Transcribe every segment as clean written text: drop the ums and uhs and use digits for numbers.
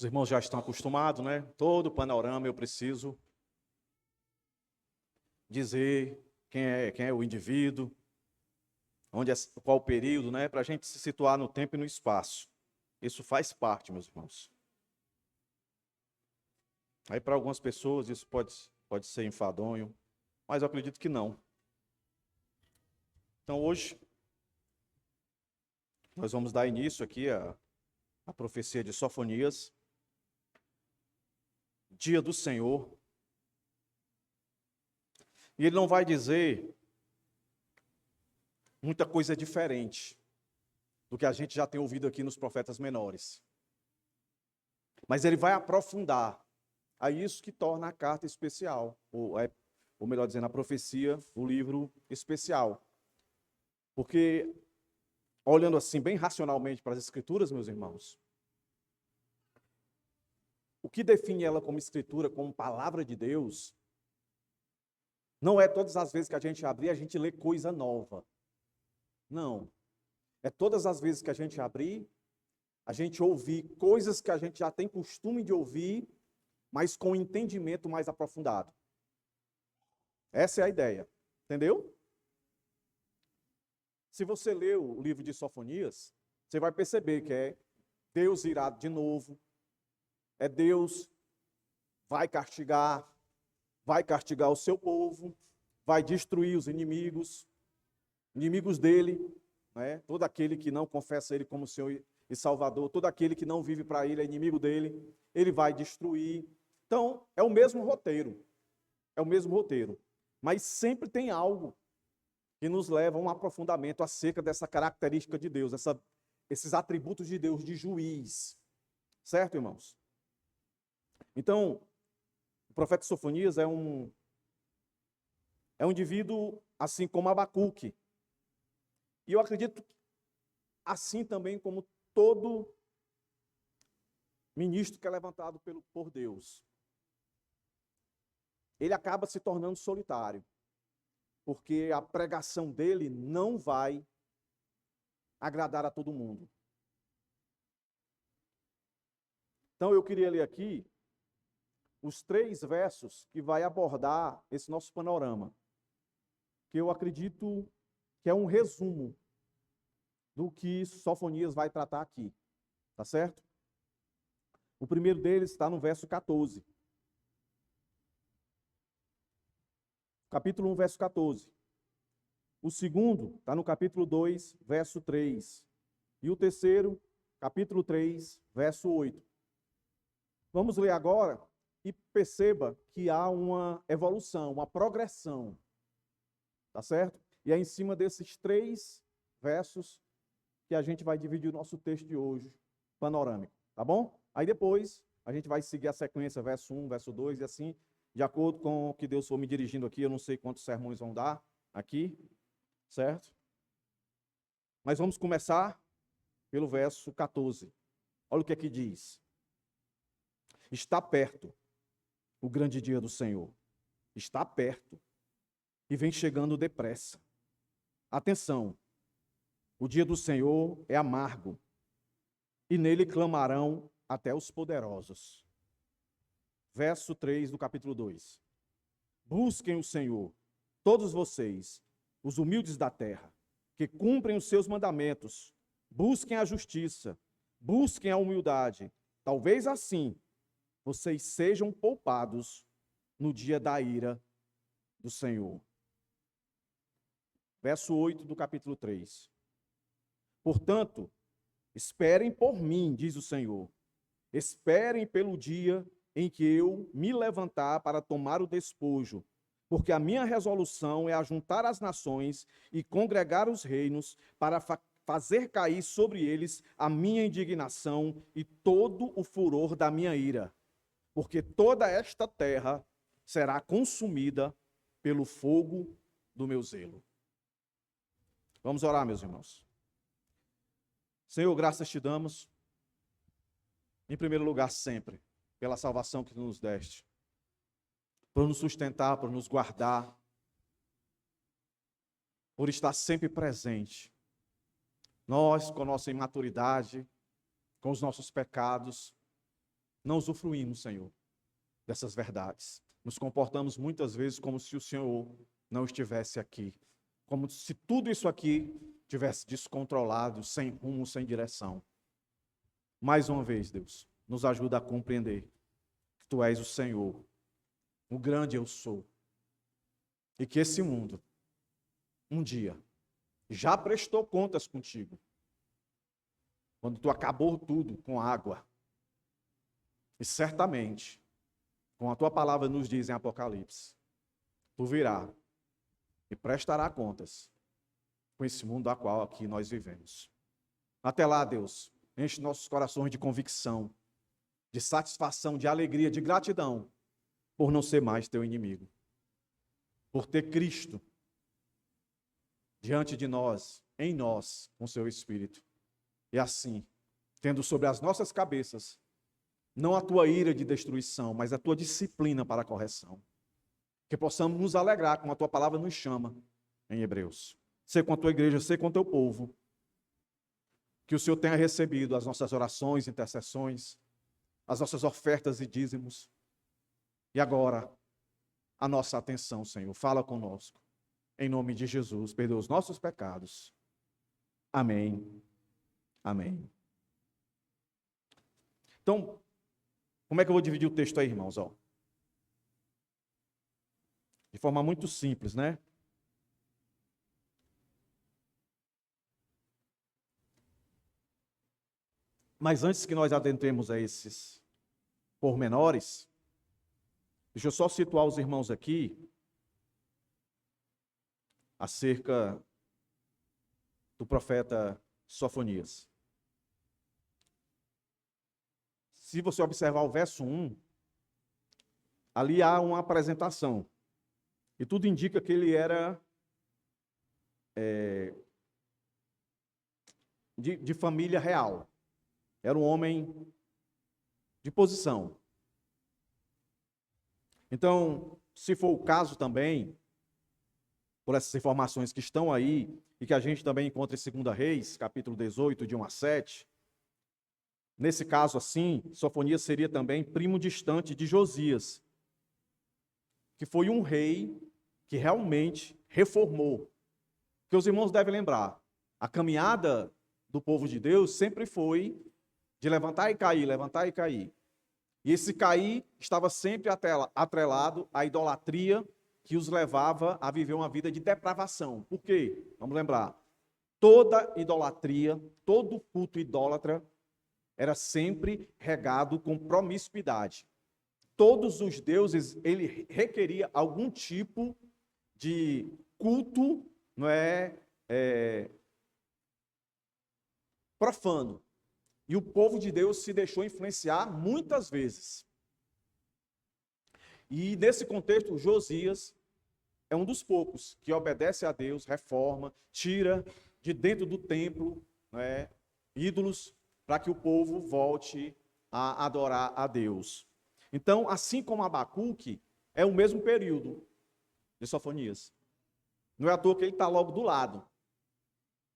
Os irmãos já estão acostumados, né? Todo panorama eu preciso dizer quem é o indivíduo, qual o período, né? Para a gente se situar no tempo e no espaço. Isso faz parte, meus irmãos. Aí para algumas pessoas isso pode ser enfadonho, mas eu acredito que não. Então hoje nós vamos dar início aqui à profecia de Sofonias, Dia do Senhor. E ele não vai dizer muita coisa diferente do que a gente já tem ouvido aqui nos profetas menores. Mas ele vai aprofundar. É isso que torna a carta especial, ou melhor dizendo, a profecia, o livro especial. Porque, olhando assim bem racionalmente para as Escrituras, meus irmãos, o que define ela como Escritura, como palavra de Deus, não é todas as vezes que a gente abrir, a gente lê coisa nova. Não. É todas as vezes que a gente abrir, a gente ouvir coisas que a gente já tem costume de ouvir, mas com entendimento mais aprofundado. Essa é a ideia. Entendeu? Se você ler o livro de Sofonias, você vai perceber que é Deus irado de novo, é Deus vai castigar o seu povo, vai destruir os inimigos dele, né? Todo aquele que não confessa ele como Senhor e Salvador, todo aquele que não vive para ele é inimigo dele, ele vai destruir. Então, é o mesmo roteiro, mas sempre tem algo que nos leva a um aprofundamento acerca dessa característica de Deus, esses atributos de Deus de juiz. Certo, irmãos? Então, o profeta Sofonias é um indivíduo assim como Abacuque. E eu acredito assim também como todo ministro que é levantado por Deus. Ele acaba se tornando solitário, porque a pregação dele não vai agradar a todo mundo. Então eu queria ler aqui os 3 versos que vai abordar esse nosso panorama, que eu acredito que é um resumo do que Sofonias vai tratar aqui, tá certo? O primeiro deles está no verso 14. Capítulo 1, verso 14. O segundo está no capítulo 2, verso 3. E o terceiro, capítulo 3, verso 8. Vamos ler agora e perceba que há uma evolução, uma progressão, tá certo? E é em cima desses 3 versos que a gente vai dividir o nosso texto de hoje, panorâmico, tá bom? Aí depois a gente vai seguir a sequência, verso 1, verso 2 e assim, de acordo com o que Deus for me dirigindo aqui, eu não sei quantos sermões vão dar aqui, certo? Mas vamos começar pelo verso 14. Olha o que aqui diz. Está perto o grande dia do Senhor. Está perto e vem chegando depressa. Atenção, o dia do Senhor é amargo e nele clamarão até os poderosos. Verso 3 do capítulo 2. Busquem o Senhor, todos vocês, os humildes da terra, que cumprem os seus mandamentos. Busquem a justiça, busquem a humildade. Talvez assim vocês sejam poupados no dia da ira do Senhor. Verso 8 do capítulo 3. Portanto, esperem por mim, diz o Senhor. Esperem pelo dia em que eu me levantar para tomar o despojo, porque a minha resolução é ajuntar as nações e congregar os reinos para fazer cair sobre eles a minha indignação e todo o furor da minha ira, porque toda esta terra será consumida pelo fogo do meu zelo. Vamos orar, meus irmãos. Senhor, graças te damos, em primeiro lugar sempre, pela salvação que tu nos deste, por nos sustentar, por nos guardar, por estar sempre presente. Nós, com nossa imaturidade, com os nossos pecados, não usufruímos, Senhor, dessas verdades. Nos comportamos muitas vezes como se o Senhor não estivesse aqui. Como se tudo isso aqui tivesse descontrolado, sem rumo, sem direção. Mais uma vez, Deus, nos ajuda a compreender que Tu és o Senhor, o grande eu sou. E que esse mundo, um dia, já prestou contas contigo. Quando Tu acabou tudo com água. E certamente, como a Tua palavra nos diz em Apocalipse, Tu virá e prestará contas com esse mundo a qual aqui nós vivemos. Até lá, Deus, enche nossos corações de convicção, de satisfação, de alegria, de gratidão, por não ser mais Teu inimigo. Por ter Cristo diante de nós, em nós, com Seu Espírito. E assim, tendo sobre as nossas cabeças, não a Tua ira de destruição, mas a Tua disciplina para a correção. Que possamos nos alegrar, como a Tua palavra nos chama em Hebreus. Ser com a Tua igreja, ser com o Teu povo. Que o Senhor tenha recebido as nossas orações, intercessões, as nossas ofertas e dízimos. E agora, a nossa atenção, Senhor. Fala conosco. Em nome de Jesus, perdoa os nossos pecados. Amém. Amém. Então, como é que eu vou dividir o texto aí, irmãos? Ó. De forma muito simples, né? Mas antes que nós adentremos a esses pormenores, deixa eu só situar os irmãos aqui acerca do profeta Sofonias. Se você observar o verso 1, ali há uma apresentação. E tudo indica que ele era de família real. Era um homem de posição. Então, se for o caso também, por essas informações que estão aí, e que a gente também encontra em 2 Reis, capítulo 18, de 1 a 7, nesse caso assim, Sofonias seria também primo distante de Josias, que foi um rei que realmente reformou. Porque os irmãos devem lembrar, a caminhada do povo de Deus sempre foi de levantar e cair, levantar e cair. E esse cair estava sempre atrelado à idolatria que os levava a viver uma vida de depravação. Por quê? Vamos lembrar, toda idolatria, todo culto idólatra era sempre regado com promiscuidade. Todos os deuses, ele requeria algum tipo de culto, não é, profano. E o povo de Deus se deixou influenciar muitas vezes. E nesse contexto, Josias é um dos poucos que obedece a Deus, reforma, tira de dentro do templo, né, ídolos, para que o povo volte a adorar a Deus. Então, assim como Abacuque, é o mesmo período de Sofonias. Não é à toa que ele está logo do lado.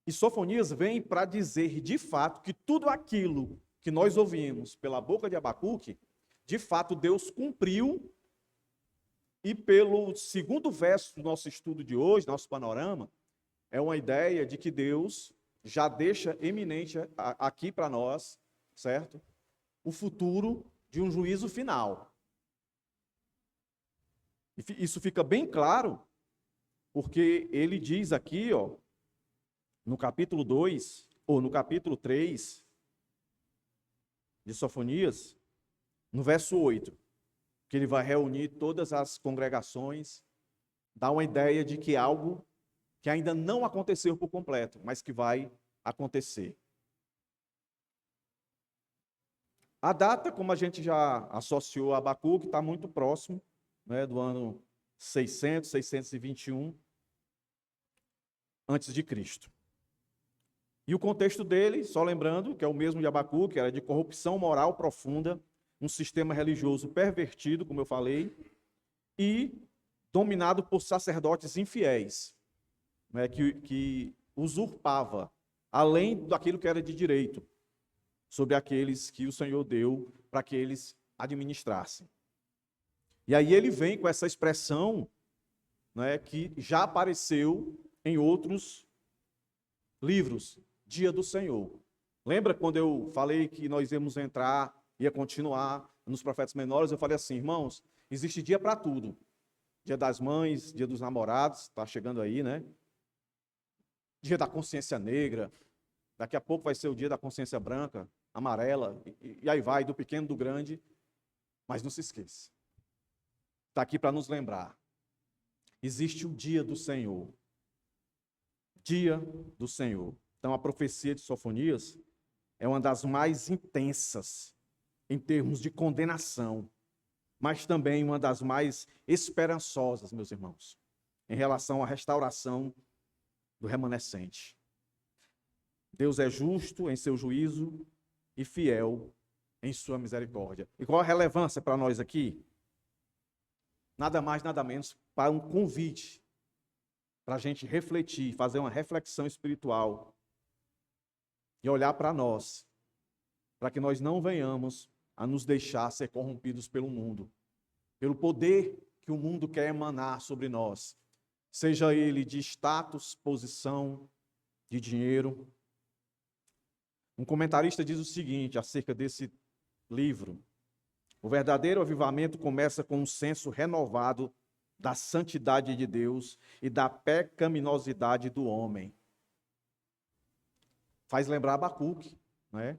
E Sofonias vem para dizer, de fato, que tudo aquilo que nós ouvimos pela boca de Abacuque, de fato, Deus cumpriu. E pelo segundo verso do nosso estudo de hoje, nosso panorama, é uma ideia de que Deus já deixa eminente aqui para nós, certo? O futuro de um juízo final. Isso fica bem claro, porque ele diz aqui, ó, no capítulo 2, ou no capítulo 3 de Sofonias, no verso 8, que ele vai reunir todas as congregações, dá uma ideia de que algo que ainda não aconteceu por completo, mas que vai acontecer. A data, como a gente já associou a Abacuque, está muito próximo, né, do ano 600, 621 antes de Cristo. E o contexto dele, só lembrando, que é o mesmo de Abacuque, era de corrupção moral profunda, um sistema religioso pervertido, como eu falei, e dominado por sacerdotes infiéis, né, que usurpava, além daquilo que era de direito. sobre aqueles que o Senhor deu para que eles administrassem. E aí ele vem com essa expressão, né, que já apareceu em outros livros, Dia do Senhor. Lembra quando eu falei que nós íamos entrar, ia continuar nos profetas menores? Eu falei assim, irmãos, existe dia para tudo. Dia das mães, dia dos namorados, está chegando aí, né? Dia da consciência negra, daqui a pouco vai ser o dia da consciência branca, amarela, e aí vai, do pequeno, do grande. Mas não se esqueça, está aqui para nos lembrar, existe o dia do Senhor. Dia do Senhor. Então a profecia de Sofonias é uma das mais intensas em termos de condenação, mas também uma das mais esperançosas, meus irmãos, em relação à restauração do remanescente. Deus é justo em seu juízo e fiel em sua misericórdia. E qual a relevância para nós aqui? Nada mais, nada menos para um convite para a gente refletir, fazer uma reflexão espiritual e olhar para nós, para que nós não venhamos a nos deixar ser corrompidos pelo mundo, pelo poder que o mundo quer emanar sobre nós, seja ele de status, posição, de dinheiro. Um comentarista diz o seguinte acerca desse livro: o verdadeiro avivamento começa com um senso renovado da santidade de Deus e da pecaminosidade do homem. Faz lembrar Abacuque, não é?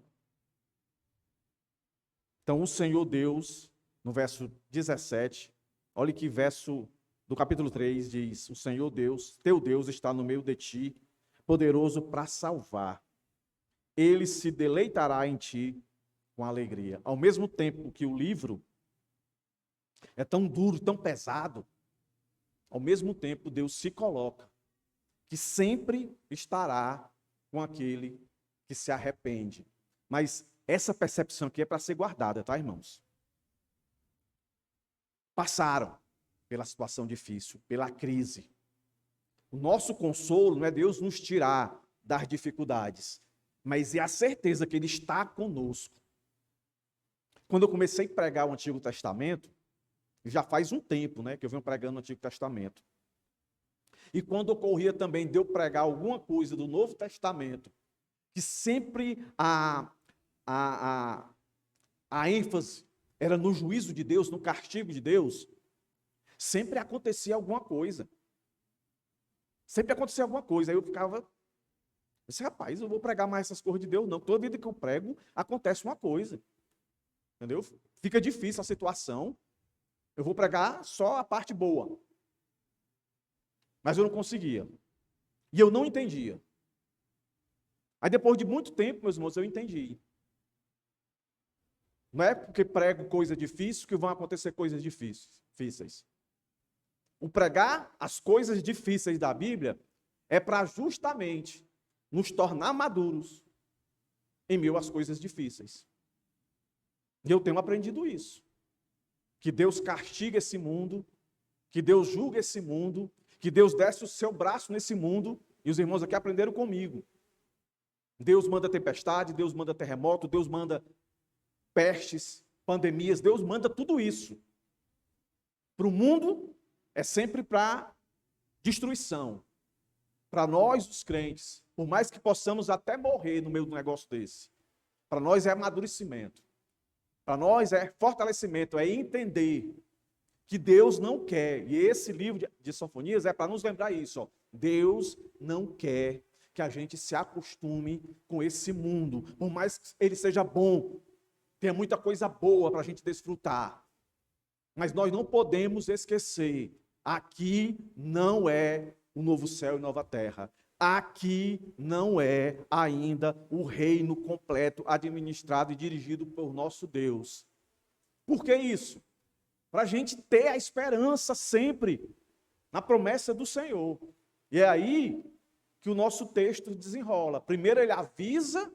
Então, o Senhor Deus, no verso 17, olha que verso do capítulo 3 diz: o Senhor Deus, teu Deus, está no meio de ti, poderoso para salvar. Ele se deleitará em ti com alegria. Ao mesmo tempo que o livro é tão duro, tão pesado, ao mesmo tempo Deus se coloca que sempre estará com aquele que se arrepende. Mas essa percepção aqui é para ser guardada, tá, irmãos? Passaram pela situação difícil, pela crise. O nosso consolo não é Deus nos tirar das dificuldades, mas é a certeza que Ele está conosco. Quando eu comecei a pregar o Antigo Testamento, já faz um tempo, né, que eu venho pregando o Antigo Testamento. E quando ocorria também de eu pregar alguma coisa do Novo Testamento, que sempre a ênfase era no juízo de Deus, no castigo de Deus, sempre acontecia alguma coisa. Sempre acontecia alguma coisa. Aí eu ficava, rapaz, eu vou pregar mais essas coisas de Deus, não. Toda vida que eu prego, acontece uma coisa. Entendeu? Fica difícil a situação. Eu vou pregar só a parte boa. Mas eu não conseguia. E eu não entendia. Aí depois de muito tempo, meus irmãos, eu entendi. Não é porque prego coisa difícil que vão acontecer coisas difíceis. O pregar as coisas difíceis da Bíblia é para justamente nos tornar maduros em meio às coisas difíceis. E eu tenho aprendido isso. Que Deus castiga esse mundo, que Deus julga esse mundo, que Deus desce o seu braço nesse mundo, e os irmãos aqui aprenderam comigo. Deus manda tempestade, Deus manda terremoto, Deus manda pestes, pandemias, Deus manda tudo isso. Para o mundo é sempre para destruição. Para nós, os crentes, por mais que possamos até morrer no meio de um negócio desse, para nós é amadurecimento. Para nós é fortalecimento, é entender que Deus não quer, e esse livro de Sofonias é para nos lembrar isso, ó, Deus não quer que a gente se acostume com esse mundo, por mais que ele seja bom, tenha muita coisa boa para a gente desfrutar, mas nós não podemos esquecer, aqui não é o novo céu e nova terra, aqui não é ainda o reino completo, administrado e dirigido por nosso Deus. Por que isso? Para a gente ter a esperança sempre na promessa do Senhor. E é aí que o nosso texto desenrola. Primeiro ele avisa,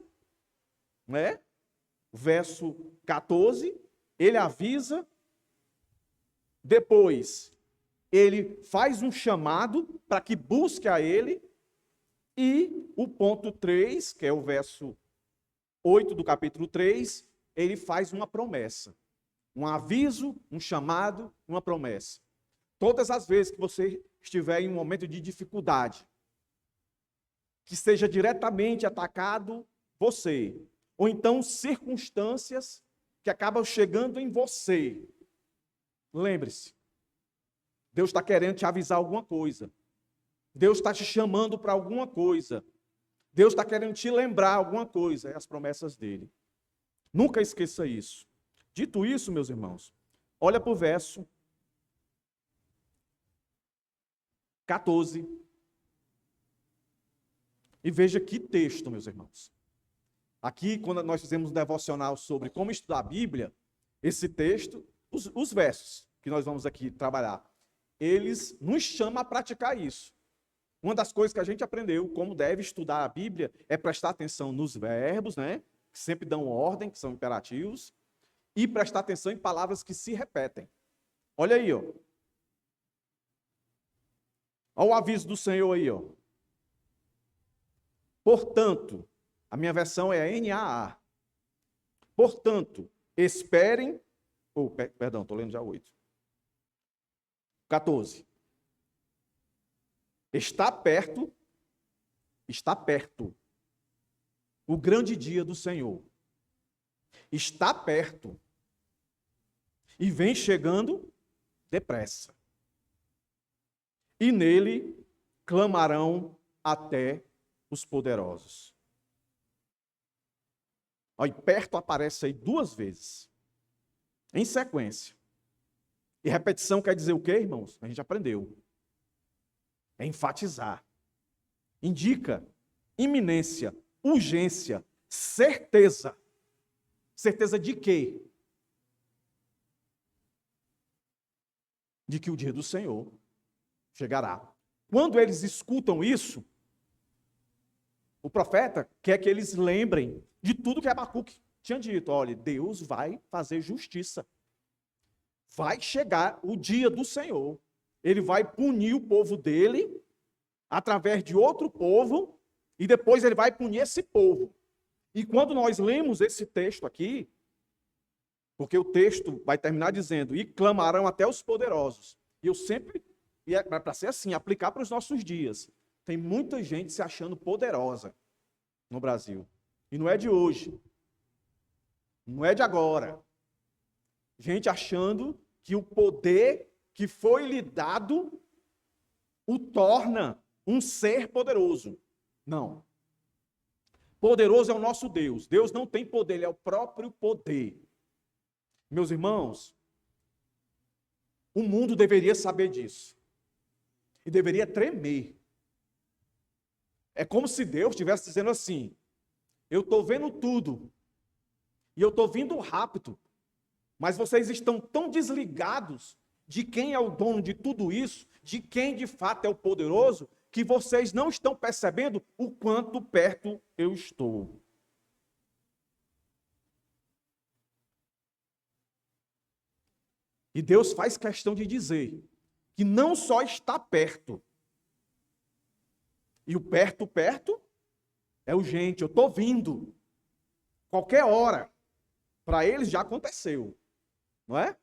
né? Verso 14, ele avisa, depois ele faz um chamado para que busque a ele, e o ponto 3, que é o verso 8 do capítulo 3, ele faz uma promessa. Um aviso, um chamado, uma promessa. Todas as vezes que você estiver em um momento de dificuldade, que seja diretamente atacado você, ou então circunstâncias que acabam chegando em você, lembre-se, Deus está querendo te avisar alguma coisa. Deus está te chamando para alguma coisa. Deus está querendo te lembrar alguma coisa. É as promessas dele. Nunca esqueça isso. Dito isso, meus irmãos, olha para o verso 14 e veja que texto, meus irmãos. Aqui, quando nós fizemos um devocional sobre como estudar a Bíblia, esse texto, os versos que nós vamos aqui trabalhar, eles nos chamam a praticar isso. Uma das coisas que a gente aprendeu, como deve estudar a Bíblia, é prestar atenção nos verbos, né? Que sempre dão ordem, que são imperativos, e prestar atenção em palavras que se repetem. Olha aí, ó. Olha o aviso do Senhor aí, ó. Portanto, a minha versão é NAA. Portanto, esperem... perdão, estou lendo já o 8. 14. Está perto o grande dia do Senhor. Está perto e vem chegando depressa. E nele clamarão até os poderosos. Aí perto aparece aí 2 vezes, em sequência. E repetição quer dizer o quê, irmãos? A gente aprendeu. É enfatizar. Indica iminência, urgência, certeza. Certeza de quê? De que o dia do Senhor chegará. Quando eles escutam isso, o profeta quer que eles lembrem de tudo que Abacuque tinha dito. Olha, Deus vai fazer justiça. Vai chegar o dia do Senhor. Ele vai punir o povo dele através de outro povo e depois ele vai punir esse povo. E quando nós lemos esse texto aqui, porque o texto vai terminar dizendo, e clamarão até os poderosos. E eu sempre, e é para ser assim, aplicar para os nossos dias. Tem muita gente se achando poderosa no Brasil. E não é de hoje. Não é de agora. Gente achando que o poder que foi lhe dado o torna um ser poderoso. Não. Poderoso é o nosso Deus. Deus não tem poder, ele é o próprio poder. Meus irmãos, o mundo deveria saber disso. E deveria tremer. É como se Deus estivesse dizendo assim, eu estou vendo tudo. E eu estou vindo rápido. Mas vocês estão tão desligados de quem é o dono de tudo isso, de quem de fato é o poderoso, que vocês não estão percebendo o quanto perto eu estou. E Deus faz questão de dizer que não só está perto, e o perto é urgente, eu estou vindo, qualquer hora, para eles já aconteceu, não é?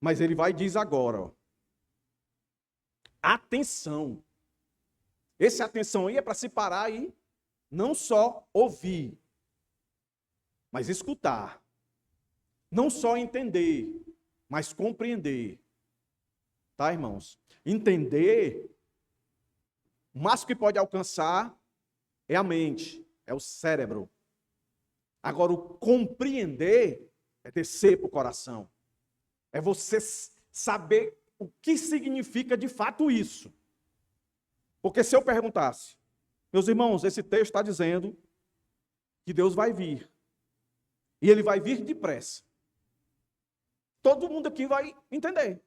Mas ele vai e diz agora, ó, atenção, esse atenção aí é para se parar e não só ouvir, mas escutar, não só entender, mas compreender. Tá, irmãos? Entender, o máximo que pode alcançar é a mente, é o cérebro. Agora, o compreender é descer para o coração. É você saber o que significa de fato isso. Porque se eu perguntasse, meus irmãos, esse texto está dizendo que Deus vai vir. E ele vai vir depressa. Todo mundo aqui vai entender.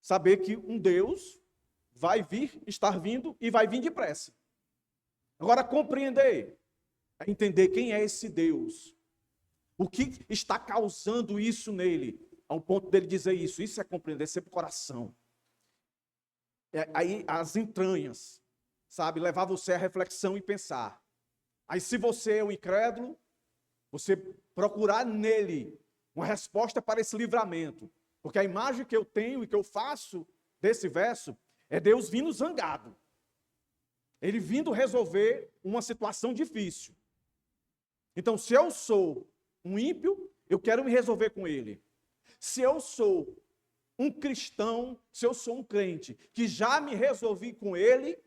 Saber que um Deus vai vir, estar vindo e vai vir depressa. Agora, compreender é entender quem é esse Deus. O que está causando isso nele, ao ponto dele dizer isso. Isso é compreender sempre o coração. Aí as entranhas, sabe, levar você à reflexão e pensar. Aí se você é um incrédulo, Você procurar nele uma resposta para esse livramento. Porque a imagem que eu tenho e que eu faço desse verso é Deus vindo zangado. Ele vindo resolver uma situação difícil. Então, se eu sou um ímpio, eu quero me resolver com ele. Se eu sou um cristão, se eu sou um crente que já me resolvi com ele,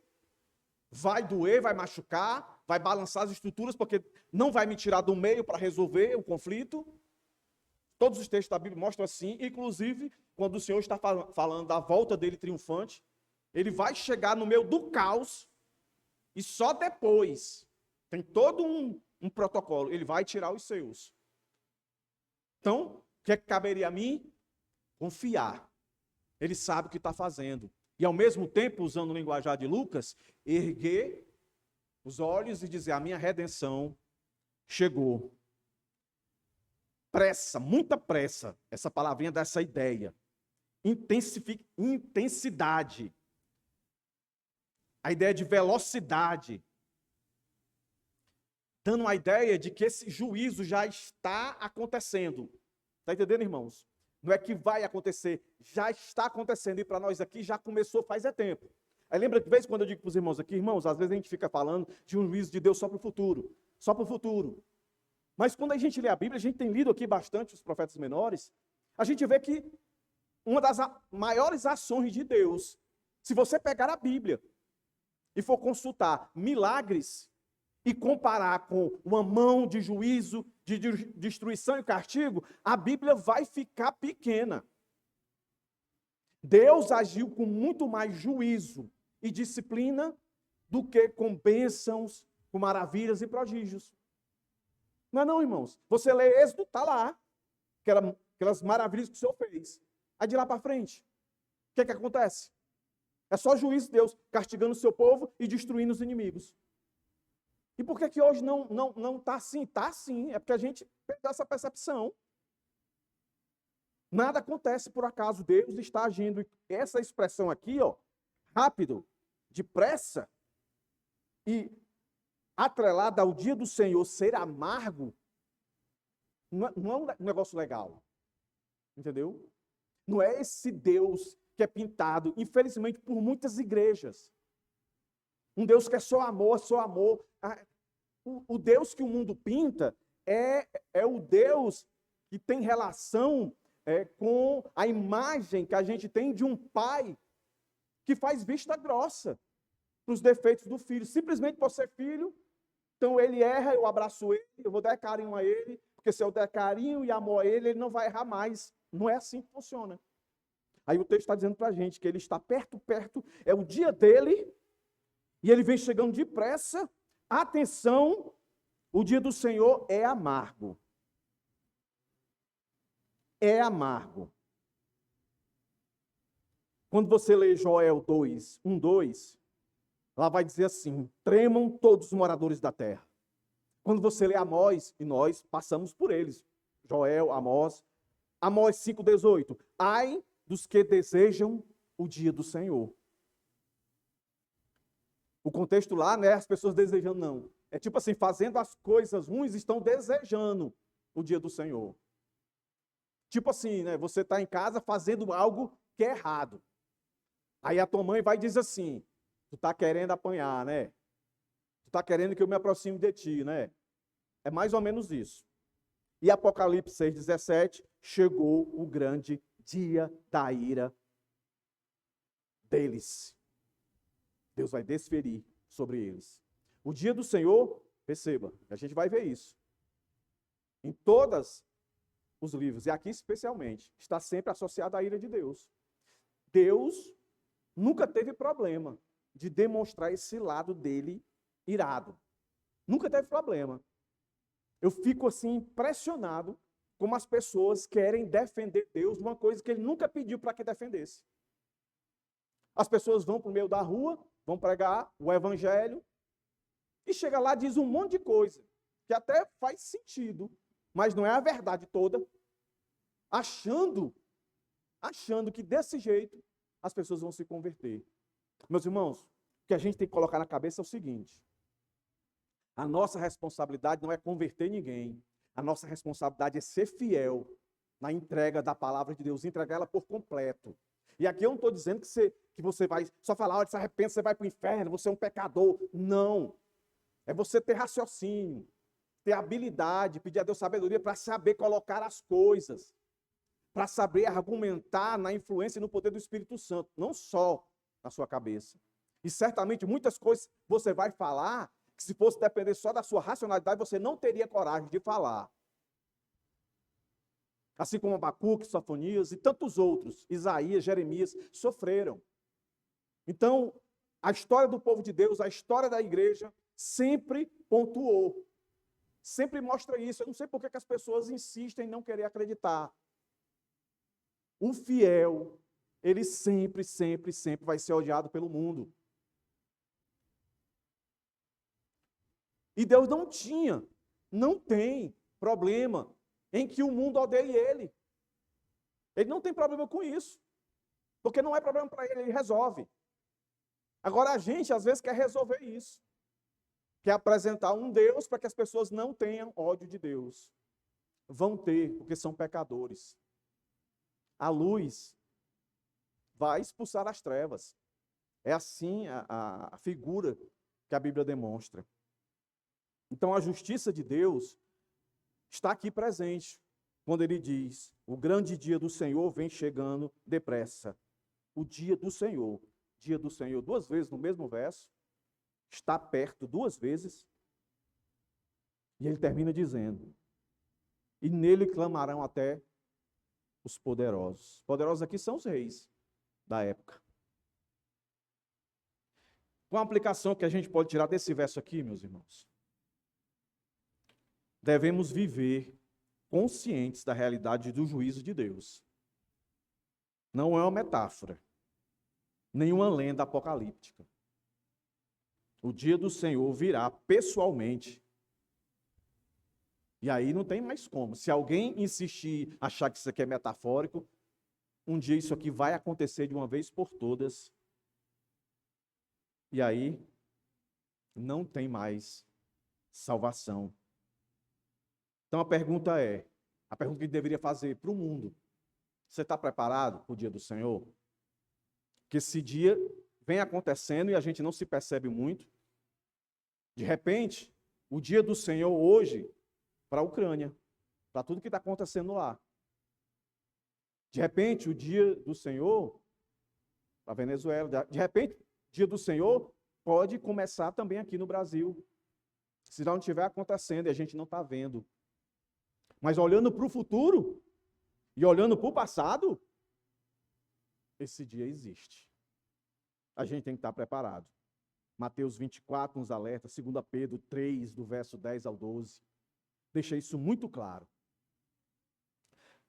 vai doer, vai machucar, vai balançar as estruturas, porque não vai me tirar do meio para resolver o conflito. Todos os textos da Bíblia mostram assim, inclusive quando o Senhor está falando da volta dele triunfante, ele vai chegar no meio do caos e só depois, tem todo um protocolo, ele vai tirar os seus. Então, o que é que caberia a mim? Confiar. Ele sabe o que está fazendo. E ao mesmo tempo, usando o linguajar de Lucas, erguer os olhos e dizer, a minha redenção chegou. Pressa, muita pressa. Essa palavrinha dá essa ideia. Intensidade. A ideia de velocidade. Dando uma ideia de que esse juízo já está acontecendo. Está entendendo, irmãos? Não é que vai acontecer, já está acontecendo. E para nós aqui já começou faz tempo. Aí lembra que, de vez em quando eu digo para os irmãos aqui, irmãos, às vezes a gente fica falando de um juízo de Deus só para o futuro. Só para o futuro. Mas quando a gente lê a Bíblia, a gente tem lido aqui bastante os profetas menores, a gente vê que uma das maiores ações de Deus, se você pegar a Bíblia e for consultar milagres e comparar com uma mão de juízo, de destruição e castigo, a Bíblia vai ficar pequena. Deus agiu com muito mais juízo e disciplina do que com bênçãos, com maravilhas e prodígios. Não é não, irmãos? Você lê Êxodo, está lá, aquelas maravilhas que o Senhor fez. Aí de lá para frente, o que é que acontece? É só juízo de Deus, castigando o seu povo e destruindo os inimigos. E por que que hoje não está assim? Está assim, é porque a gente perdeu essa percepção. Nada acontece por acaso, Deus está agindo. Essa expressão aqui, ó, rápido, depressa, e atrelada ao dia do Senhor ser amargo, não é um negócio legal. Entendeu? Não é esse Deus que é pintado, infelizmente, por muitas igrejas. Um Deus que é só amor, só amor. O Deus que o mundo pinta é o Deus que tem relação com a imagem que a gente tem de um pai que faz vista grossa para os defeitos do filho. Simplesmente por ser filho, então ele erra, eu abraço ele, eu vou dar carinho a ele, porque se eu der carinho e amor a ele, ele não vai errar mais. Não é assim que funciona. Aí o texto está dizendo para a gente que ele está perto, é o dia dele, e ele vem chegando depressa. Atenção, o dia do Senhor é amargo. É amargo. Quando você lê Joel 2, 1, 2, lá vai dizer assim, tremam todos os moradores da terra. Quando você lê Amós, e nós passamos por eles, Joel, Amós 5,18, ai dos que desejam o dia do Senhor. O contexto lá, né, as pessoas desejando, não. É tipo assim, fazendo as coisas ruins, estão desejando o dia do Senhor. Tipo assim, né, você está em casa fazendo algo que é errado. Aí a tua mãe vai e diz assim, tu está querendo apanhar, né? Tu está querendo que eu me aproxime de ti, né? É mais ou menos isso. E Apocalipse 6,17, chegou o grande dia da ira deles. Deus vai desferir sobre eles. O dia do Senhor, perceba, a gente vai ver isso. Em todos os livros, e aqui especialmente, está sempre associado à ira de Deus. Deus nunca teve problema de demonstrar esse lado dele irado. Nunca teve problema. Eu fico assim impressionado como as pessoas querem defender Deus de uma coisa que ele nunca pediu para que defendesse. As pessoas vão para o meio da rua, vão pregar o evangelho, e chega lá e diz um monte de coisa, que até faz sentido, mas não é a verdade toda, achando que desse jeito as pessoas vão se converter. Meus irmãos, o que a gente tem que colocar na cabeça é o seguinte, a nossa responsabilidade não é converter ninguém, A nossa responsabilidade é ser fiel na entrega da palavra de Deus, entregar ela por completo. E aqui eu não estou dizendo que você vai só falar, olha, se arrepende, você vai para o inferno, você é um pecador. Não. É você ter raciocínio, ter habilidade, pedir a Deus sabedoria para saber colocar as coisas, para saber argumentar na influência e no poder do Espírito Santo, não só na sua cabeça. E certamente muitas coisas você vai falar que se fosse depender só da sua racionalidade, você não teria coragem de falar. Assim como Abacuque, Sofonias e tantos outros, Isaías, Jeremias, sofreram. Então, a história do povo de Deus, a história da igreja, sempre pontuou. Sempre mostra isso. Eu não sei por que as pessoas insistem em não querer acreditar. O fiel, ele sempre, sempre, sempre vai ser odiado pelo mundo. E Deus não tem problema em que o mundo odeie ele. Ele não tem problema com isso. Porque não é problema para ele, ele resolve. Agora a gente, às vezes, quer resolver isso. Quer apresentar um Deus para que as pessoas não tenham ódio de Deus. Vão ter, porque são pecadores. A luz vai expulsar as trevas. É assim a figura que a Bíblia demonstra. Então a justiça de Deus está aqui presente, quando ele diz, o grande dia do Senhor vem chegando depressa. O dia do Senhor, duas vezes no mesmo verso, está perto duas vezes, e ele termina dizendo, e nele clamarão até os poderosos. Os poderosos aqui são os reis da época. Qual a aplicação que a gente pode tirar desse verso aqui, meus irmãos? Devemos viver conscientes da realidade do juízo de Deus. Não é uma metáfora, nenhuma lenda apocalíptica. O dia do Senhor virá pessoalmente. E aí não tem mais como. Se alguém insistir, achar que isso aqui é metafórico, um dia isso aqui vai acontecer de uma vez por todas. E aí não tem mais salvação. Então a pergunta que a gente deveria fazer para o mundo, você está preparado para o dia do Senhor? Que esse dia vem acontecendo e a gente não se percebe muito. De repente, o dia do Senhor hoje, para a Ucrânia, para tudo que está acontecendo lá. De repente, o dia do Senhor, para a Venezuela, de repente, o dia do Senhor pode começar também aqui no Brasil. Se não estiver acontecendo e a gente não está vendo. Mas olhando para o futuro e olhando para o passado, esse dia existe. A gente tem que estar preparado. Mateus 24 nos alerta, 2 Pedro 3, do verso 10 ao 12. Deixa isso muito claro.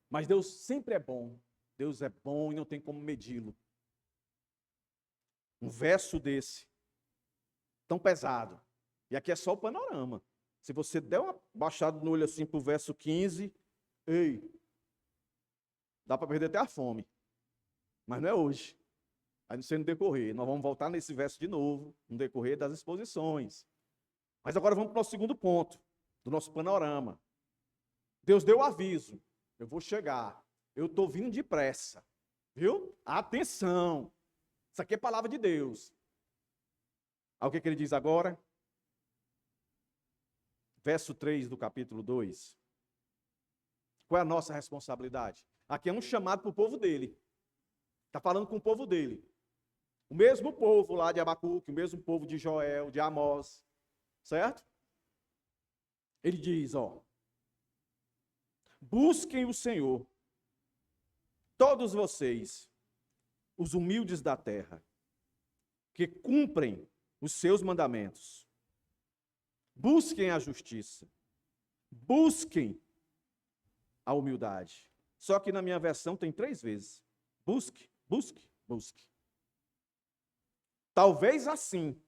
Mas Deus sempre é bom. Deus é bom e não tem como medi-lo. Um verso desse, tão pesado. E aqui é só o panorama. Se você der uma baixada no olho assim para o verso 15, dá para perder até a fome. Mas não é hoje. Aí não sei no decorrer. Nós vamos voltar nesse verso de novo, no decorrer das exposições. Mas agora vamos para o segundo ponto do nosso panorama. Deus deu aviso. Eu vou chegar. Eu estou vindo depressa. Viu? Atenção. Isso aqui é palavra de Deus. Aí o que ele diz agora? Verso 3 do capítulo 2. Qual é a nossa responsabilidade? Aqui é um chamado para o povo dele. Está falando com o povo dele. O mesmo povo lá de Abacuque, o mesmo povo de Joel, de Amós. Certo? Ele diz, busquem o Senhor, todos vocês, os humildes da terra, que cumprem os seus mandamentos. Busquem a justiça. Busquem a humildade. Só que na minha versão tem 3 vezes. Busque, busque, busque. Talvez assim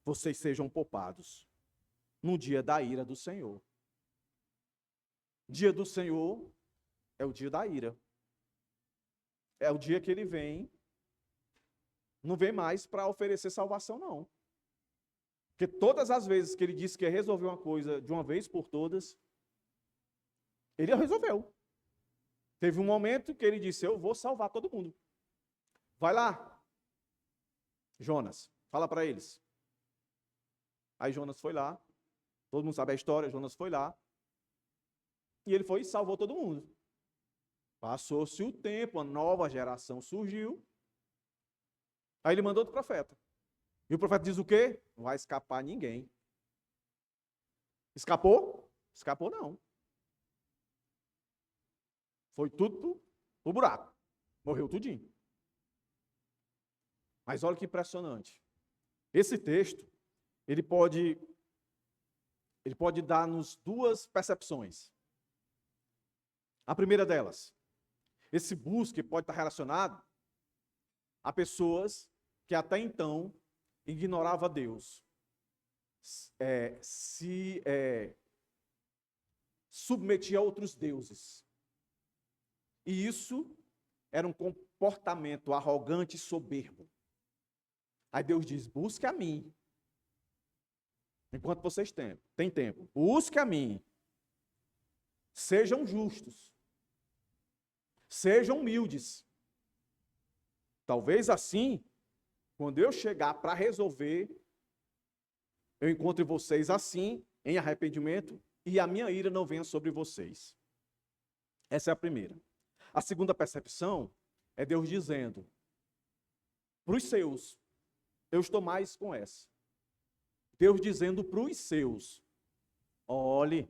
vocês sejam poupados no dia da ira do Senhor. Dia do Senhor é o dia da ira. É o dia que ele vem. Não vem mais para oferecer salvação, não. Porque todas as vezes que ele disse que ia resolver uma coisa de uma vez por todas, Ele resolveu. Teve um momento que ele disse, eu vou salvar todo mundo. Vai lá, Jonas, fala para eles. Aí Jonas foi lá, todo mundo sabe a história, Jonas foi lá, e ele foi e salvou todo mundo. Passou-se o tempo, uma nova geração surgiu, aí ele mandou outro profeta. E o profeta diz o quê? Não vai escapar ninguém. Escapou? Escapou não. Foi tudo pro buraco. Morreu tudinho. Mas olha que impressionante. Esse texto, ele pode dar-nos duas percepções. A primeira delas, esse busca pode estar relacionado a pessoas que até então ignoravam Deus, se submetia a outros deuses. E isso era um comportamento arrogante e soberbo. Aí Deus diz, busque a mim. Enquanto vocês têm tempo. Busque a mim. Sejam justos. Sejam humildes. Talvez assim, quando eu chegar para resolver, eu encontre vocês assim, em arrependimento, e a minha ira não venha sobre vocês. Essa é a primeira. A segunda percepção é Deus dizendo, para os seus, eu estou mais com essa. Deus dizendo para os seus, olhe,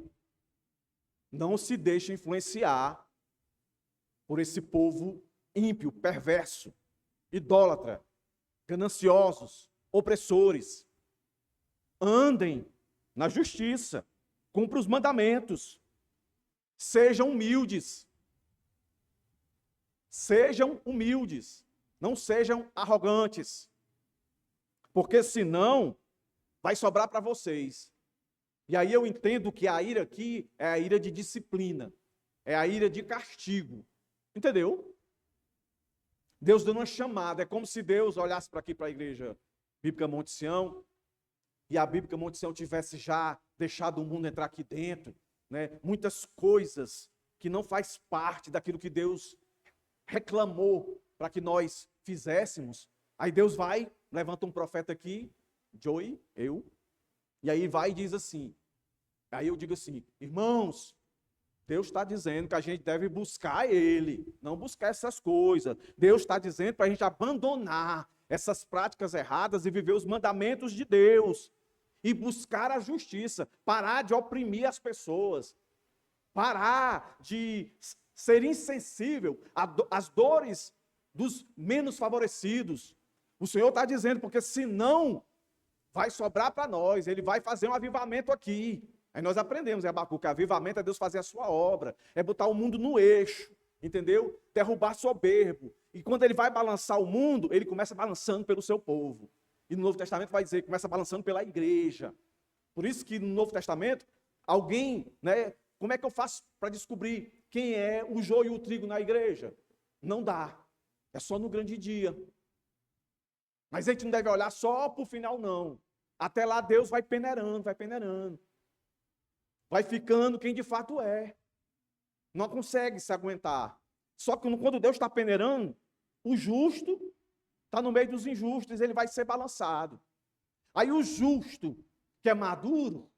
não se deixe influenciar por esse povo ímpio, perverso, idólatra, gananciosos, opressores. Andem na justiça, cumpram os mandamentos, sejam humildes. Sejam humildes, não sejam arrogantes, porque senão vai sobrar para vocês. E aí eu entendo que a ira aqui é a ira de disciplina, é a ira de castigo, entendeu? Deus dando uma chamada, é como se Deus olhasse para aqui para a igreja Bíblica Monte Sião, e a Bíblica Monte Sião tivesse já deixado o mundo entrar aqui dentro, né? Muitas coisas que não faz parte daquilo que Deus reclamou para que nós fizéssemos. Aí Deus vai, levanta um profeta aqui, Joey, eu, e aí vai e diz assim, aí eu digo assim, irmãos, Deus está dizendo que a gente deve buscar Ele, não buscar essas coisas. Deus está dizendo para a gente abandonar essas práticas erradas e viver os mandamentos de Deus. E buscar a justiça, parar de oprimir as pessoas, parar de ser insensível às dores dos menos favorecidos. O Senhor está dizendo, porque senão vai sobrar para nós, Ele vai fazer um avivamento aqui. Aí nós aprendemos em Abacuque, avivamento é Deus fazer a sua obra, é botar o mundo no eixo, entendeu? Derrubar soberbo. E quando Ele vai balançar o mundo, Ele começa balançando pelo seu povo. E no Novo Testamento vai dizer, começa balançando pela igreja. Por isso que no Novo Testamento, alguém, né? Como é que eu faço para descobrir quem é o joio e o trigo na igreja? Não dá. É só no grande dia. Mas a gente não deve olhar só para o final, não. Até lá Deus vai peneirando, vai peneirando. Vai ficando quem de fato é. Não consegue se aguentar. Só que quando Deus está peneirando, o justo está no meio dos injustos, ele vai ser balançado. Aí o justo, que é maduro,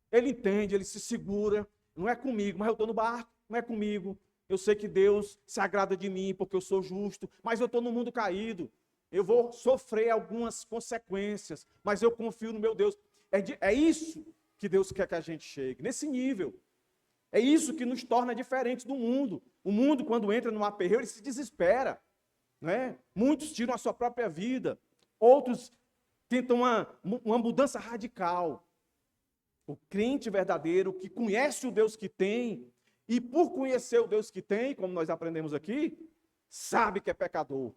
ele entende, ele se segura. Não é comigo, mas eu estou no barco, não é comigo. Eu sei que Deus se agrada de mim porque eu sou justo, mas eu estou no mundo caído. Eu vou sofrer algumas consequências, mas eu confio no meu Deus. É isso que Deus quer que a gente chegue, nesse nível. É isso que nos torna diferentes do mundo. O mundo, quando entra num aperreio, ele se desespera. Não é? Muitos tiram a sua própria vida, outros tentam uma mudança radical. O crente verdadeiro, que conhece o Deus que tem, e por conhecer o Deus que tem, como nós aprendemos aqui, sabe que é pecador.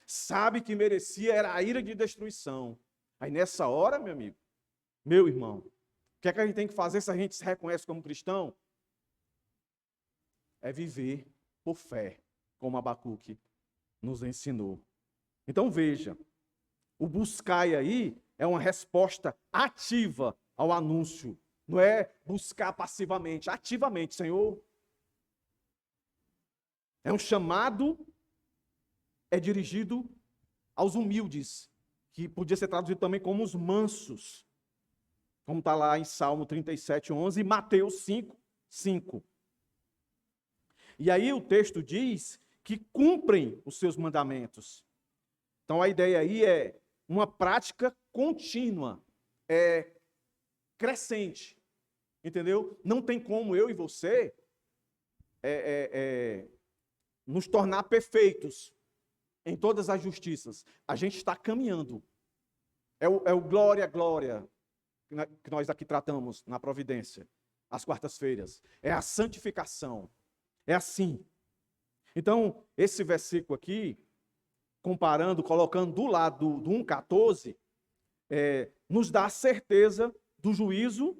Sabe que merecia, era a ira de destruição. Aí nessa hora, meu amigo, meu irmão, o que é que a gente tem que fazer se a gente se reconhece como cristão? É viver por fé, como Abacuque nos ensinou. Então veja, o buscai aí é uma resposta ativa ao anúncio Não é buscar passivamente, ativamente, Senhor. É um chamado, é dirigido aos humildes, que podia ser traduzido também como os mansos, como está lá em Salmo 37, 11 e Mateus 5, 5. E aí o texto diz que cumprem os seus mandamentos. Então a ideia aí é uma prática contínua, crescente, entendeu? Não tem como eu e você nos tornar perfeitos em todas as justiças. A gente está caminhando. É o glória, glória que nós aqui tratamos na providência, às quartas-feiras. É a santificação. É assim. Então, esse versículo aqui, comparando, colocando do lado do 1,14, nos dá a certeza do juízo,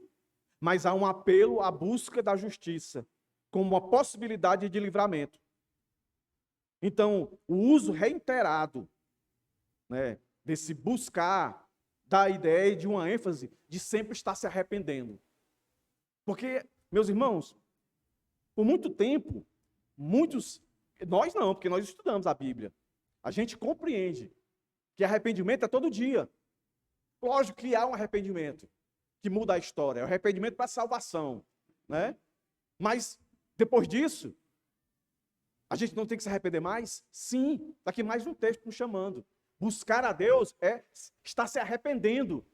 mas há um apelo à busca da justiça, como uma possibilidade de livramento. Então, o uso reiterado, né, desse buscar, dá a ideia de uma ênfase de sempre estar se arrependendo. Porque, meus irmãos, por muito tempo, nós não, porque nós estudamos a Bíblia, a gente compreende que arrependimento é todo dia. Lógico que há um arrependimento que muda a história, é o arrependimento para a salvação, né? Mas, depois disso, a gente não tem que se arrepender mais? Sim, está aqui mais um texto nos chamando. Buscar a Deus é estar se arrependendo.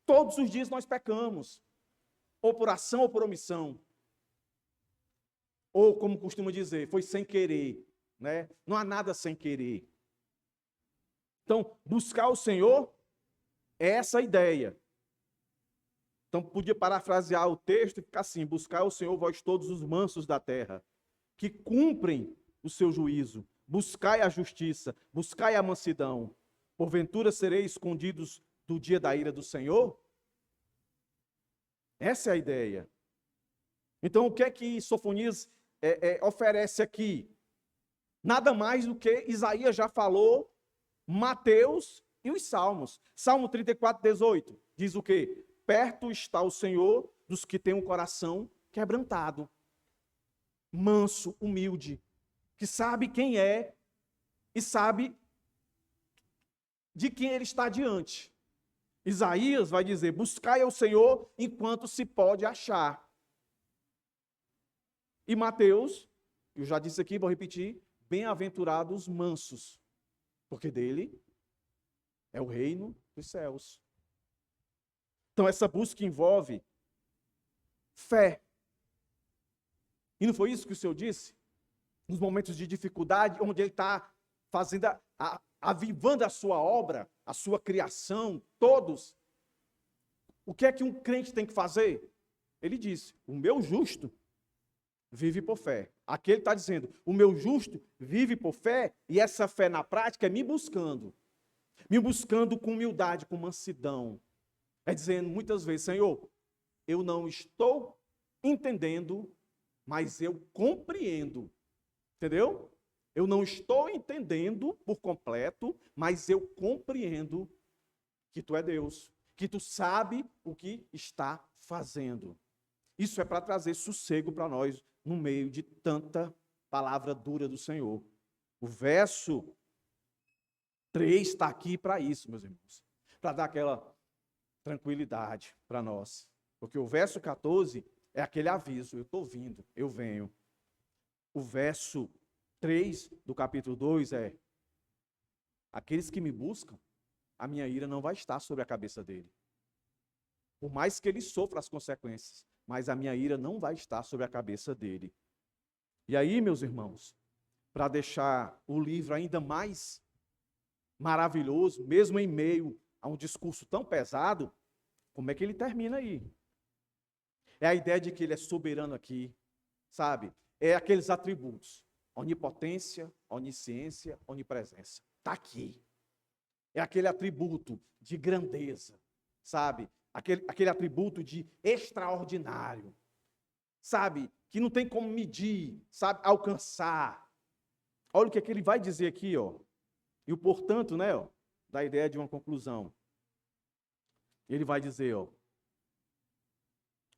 Todos os dias nós pecamos, ou por ação ou por omissão. Ou, como costuma dizer, foi sem querer, né? Não há nada sem querer. Então, buscar o Senhor é essa a ideia. Então, podia parafrasear o texto e ficar assim: buscar o Senhor, vós todos os mansos da terra, que cumprem o seu juízo, buscai a justiça, buscai a mansidão, porventura sereis escondidos do dia da ira do Senhor? Essa é a ideia. Então, o que é que Sofonias oferece aqui? Nada mais do que Isaías já falou, Mateus e os Salmos. Salmo 34, 18, diz o quê? Perto está o Senhor dos que têm um coração quebrantado, manso, humilde, que sabe quem é e sabe de quem ele está diante. Isaías vai dizer: buscai ao Senhor enquanto se pode achar. E Mateus, eu já disse aqui, vou repetir: bem-aventurados os mansos, porque dele é o reino dos céus. Então essa busca envolve fé. E não foi isso que o Senhor disse? Nos momentos de dificuldade, onde Ele está fazendo, avivando a sua obra, a sua criação, todos. O que é que um crente tem que fazer? Ele disse: o meu justo vive por fé. Aqui ele está dizendo: o meu justo vive por fé, e essa fé na prática é me buscando com humildade, com mansidão. É dizendo muitas vezes: Senhor, eu não estou entendendo, mas eu compreendo. Entendeu? Eu não estou entendendo por completo, mas eu compreendo que tu é Deus, que tu sabe o que está fazendo. Isso é para trazer sossego para nós no meio de tanta palavra dura do Senhor. O verso 3 está aqui para isso, meus irmãos, para dar aquela tranquilidade para nós. Porque o verso 14 é aquele aviso: eu estou vindo, eu venho. O verso 3 do capítulo 2 é: aqueles que me buscam, a minha ira não vai estar sobre a cabeça dele. Por mais que ele sofra as consequências, mas a minha ira não vai estar sobre a cabeça dele. E aí, meus irmãos, para deixar o livro ainda mais maravilhoso, mesmo em meio a um discurso tão pesado, como é que ele termina aí? É a ideia de que ele é soberano aqui, sabe? É aqueles atributos: onipotência, onisciência, onipresença. Está aqui. É aquele atributo de grandeza, sabe? Aquele atributo de extraordinário, sabe? Que não tem como medir, sabe? Alcançar. Olha o que ele vai dizer aqui, ó. E o portanto, né, ó, da ideia de uma conclusão. Ele vai dizer, ó: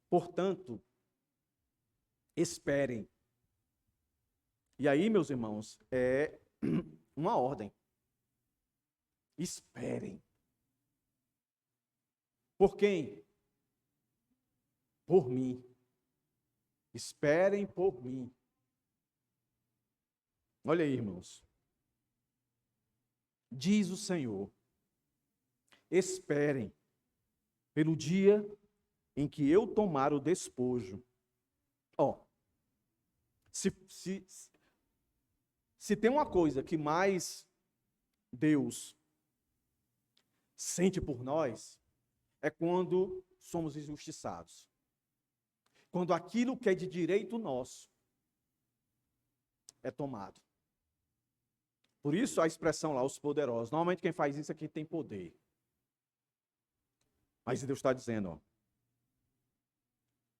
Portanto, esperem. E aí, meus irmãos, é uma ordem. Esperem. Por quem? Por mim. Esperem por mim. Olha aí, irmãos. Diz o Senhor: esperem pelo dia em que eu tomar o despojo. Ó, se tem uma coisa que mais Deus sente por nós, é quando somos injustiçados. Quando aquilo que é de direito nosso é tomado. Por isso a expressão lá, os poderosos. Normalmente quem faz isso é quem tem poder. Mas Deus está dizendo, ó,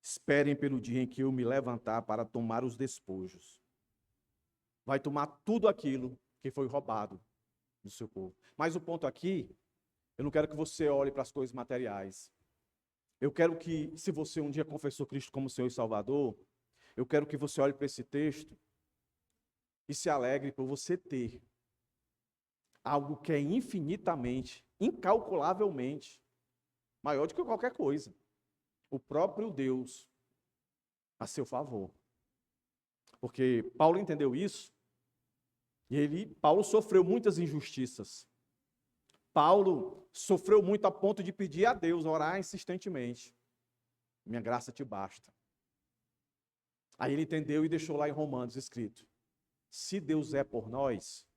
esperem pelo dia em que eu me levantar para tomar os despojos. Vai tomar tudo aquilo que foi roubado do seu povo. Mas o ponto aqui, eu não quero que você olhe para as coisas materiais. Eu quero que, se você um dia confessou Cristo como Senhor e Salvador, eu quero que você olhe para esse texto e se alegre por você ter algo que é infinitamente, incalculavelmente maior do que qualquer coisa. O próprio Deus a seu favor. Porque Paulo entendeu isso e Paulo sofreu muitas injustiças. Paulo sofreu muito a ponto de pedir a Deus, orar insistentemente. Minha graça te basta. Aí ele entendeu e deixou lá em Romanos escrito: se Deus é por nós,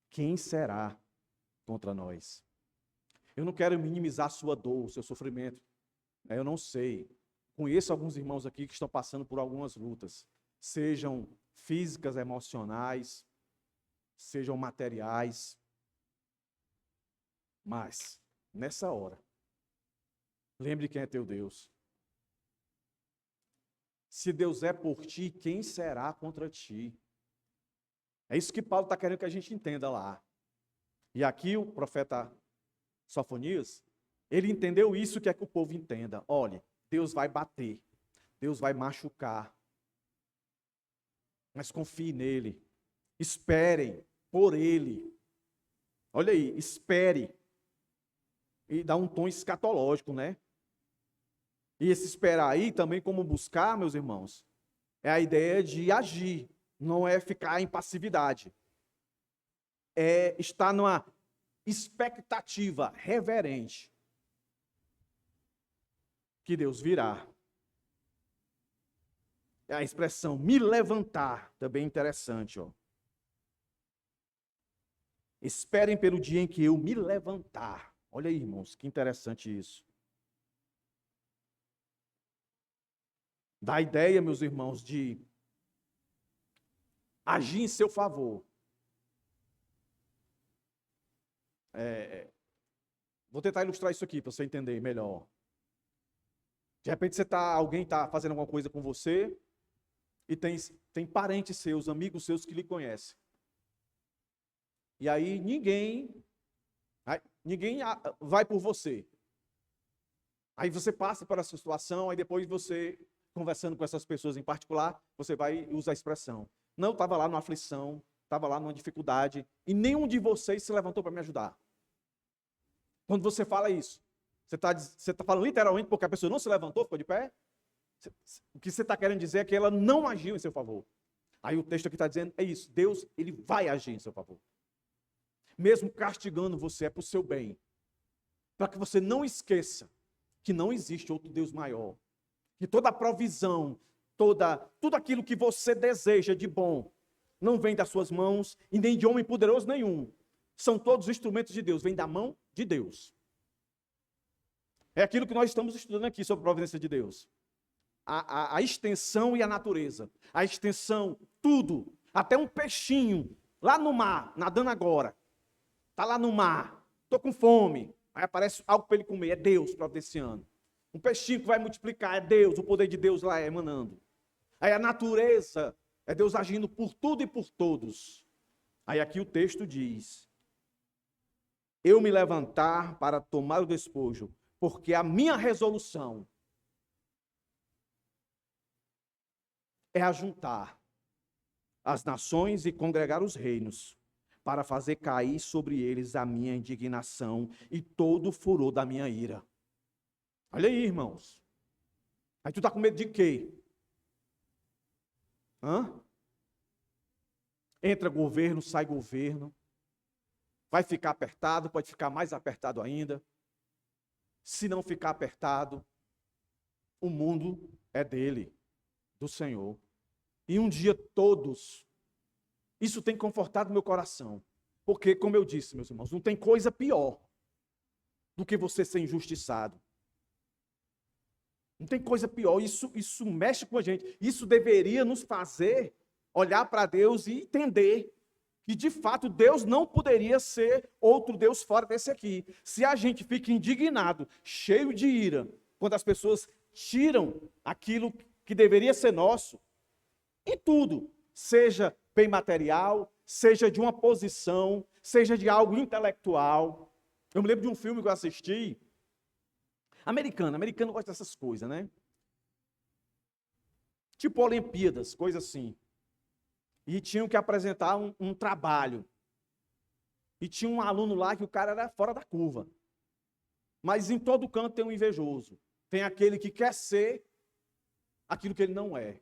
quem será contra nós? Eu não quero minimizar a sua dor, o seu sofrimento. Eu não sei. Conheço alguns irmãos aqui que estão passando por algumas lutas, sejam físicas, emocionais, sejam materiais. Mas, nessa hora, lembre quem é teu Deus. Se Deus é por ti, quem será contra ti? É isso que Paulo está querendo que a gente entenda lá. E aqui o profeta Sofonias, ele entendeu isso que é que o povo entenda. Olha, Deus vai bater, Deus vai machucar, mas confie nele, esperem por ele. Olha aí, espere. E dá um tom escatológico, né? E esse esperar aí também, como buscar, meus irmãos, é a ideia de agir, não é ficar em passividade. É estar numa expectativa reverente que Deus virá. É a expressão me levantar, também interessante, ó. Esperem pelo dia em que eu me levantar. Olha aí, irmãos, que interessante isso. Dá a ideia, meus irmãos, de agir em seu favor. Vou tentar ilustrar isso aqui para você entender melhor. De repente alguém está fazendo alguma coisa com você e tem parentes seus, amigos seus que lhe conhecem. E aí ninguém vai por você. Aí você passa por essa situação, aí depois você, conversando com essas pessoas em particular, você vai usar a expressão: não, estava lá numa aflição, estava lá numa dificuldade, e nenhum de vocês se levantou para me ajudar. Quando você fala isso, você está falando literalmente porque a pessoa não se levantou, ficou de pé? O que você está querendo dizer é que ela não agiu em seu favor. Aí o texto aqui está dizendo, é isso, Deus, ele vai agir em seu favor. Mesmo castigando você, é para o seu bem. Para que você não esqueça que não existe outro Deus maior. Que toda a provisão, tudo aquilo que você deseja de bom, não vem das suas mãos e nem de homem poderoso nenhum. São todos instrumentos de Deus, vem da mão de Deus. É aquilo que nós estamos estudando aqui sobre a providência de Deus. A extensão e a natureza. A extensão, tudo. Até um peixinho, lá no mar, nadando agora. Está lá no mar, estou com fome. Aí aparece algo para ele comer, é Deus providenciando. Um peixinho que vai multiplicar, é Deus, o poder de Deus lá emanando. Aí a natureza, é Deus agindo por tudo e por todos. Aí aqui o texto diz: eu me levantar para tomar o despojo, porque a minha resolução é ajuntar as nações e congregar os reinos, para fazer cair sobre eles a minha indignação e todo o furor da minha ira. Olha aí, irmãos. Aí tu tá com medo de quê? Entra governo, sai governo. Vai ficar apertado, pode ficar mais apertado ainda. Se não ficar apertado, o mundo é dele, do Senhor. E um dia todos, isso tem confortado meu coração. Porque, como eu disse, meus irmãos, não tem coisa pior do que você ser injustiçado. Não tem coisa pior, isso mexe com a gente. Isso deveria nos fazer olhar para Deus e entender que, de fato, Deus não poderia ser outro Deus fora desse aqui. Se a gente fica indignado, cheio de ira, quando as pessoas tiram aquilo que deveria ser nosso, em tudo, seja bem material, seja de uma posição, seja de algo intelectual. Eu me lembro de um filme que eu assisti, americano gosta dessas coisas, né? Tipo Olimpíadas, coisa assim. E tinham que apresentar um trabalho. E tinha um aluno lá que o cara era fora da curva. Mas em todo canto tem um invejoso. Tem aquele que quer ser aquilo que ele não é.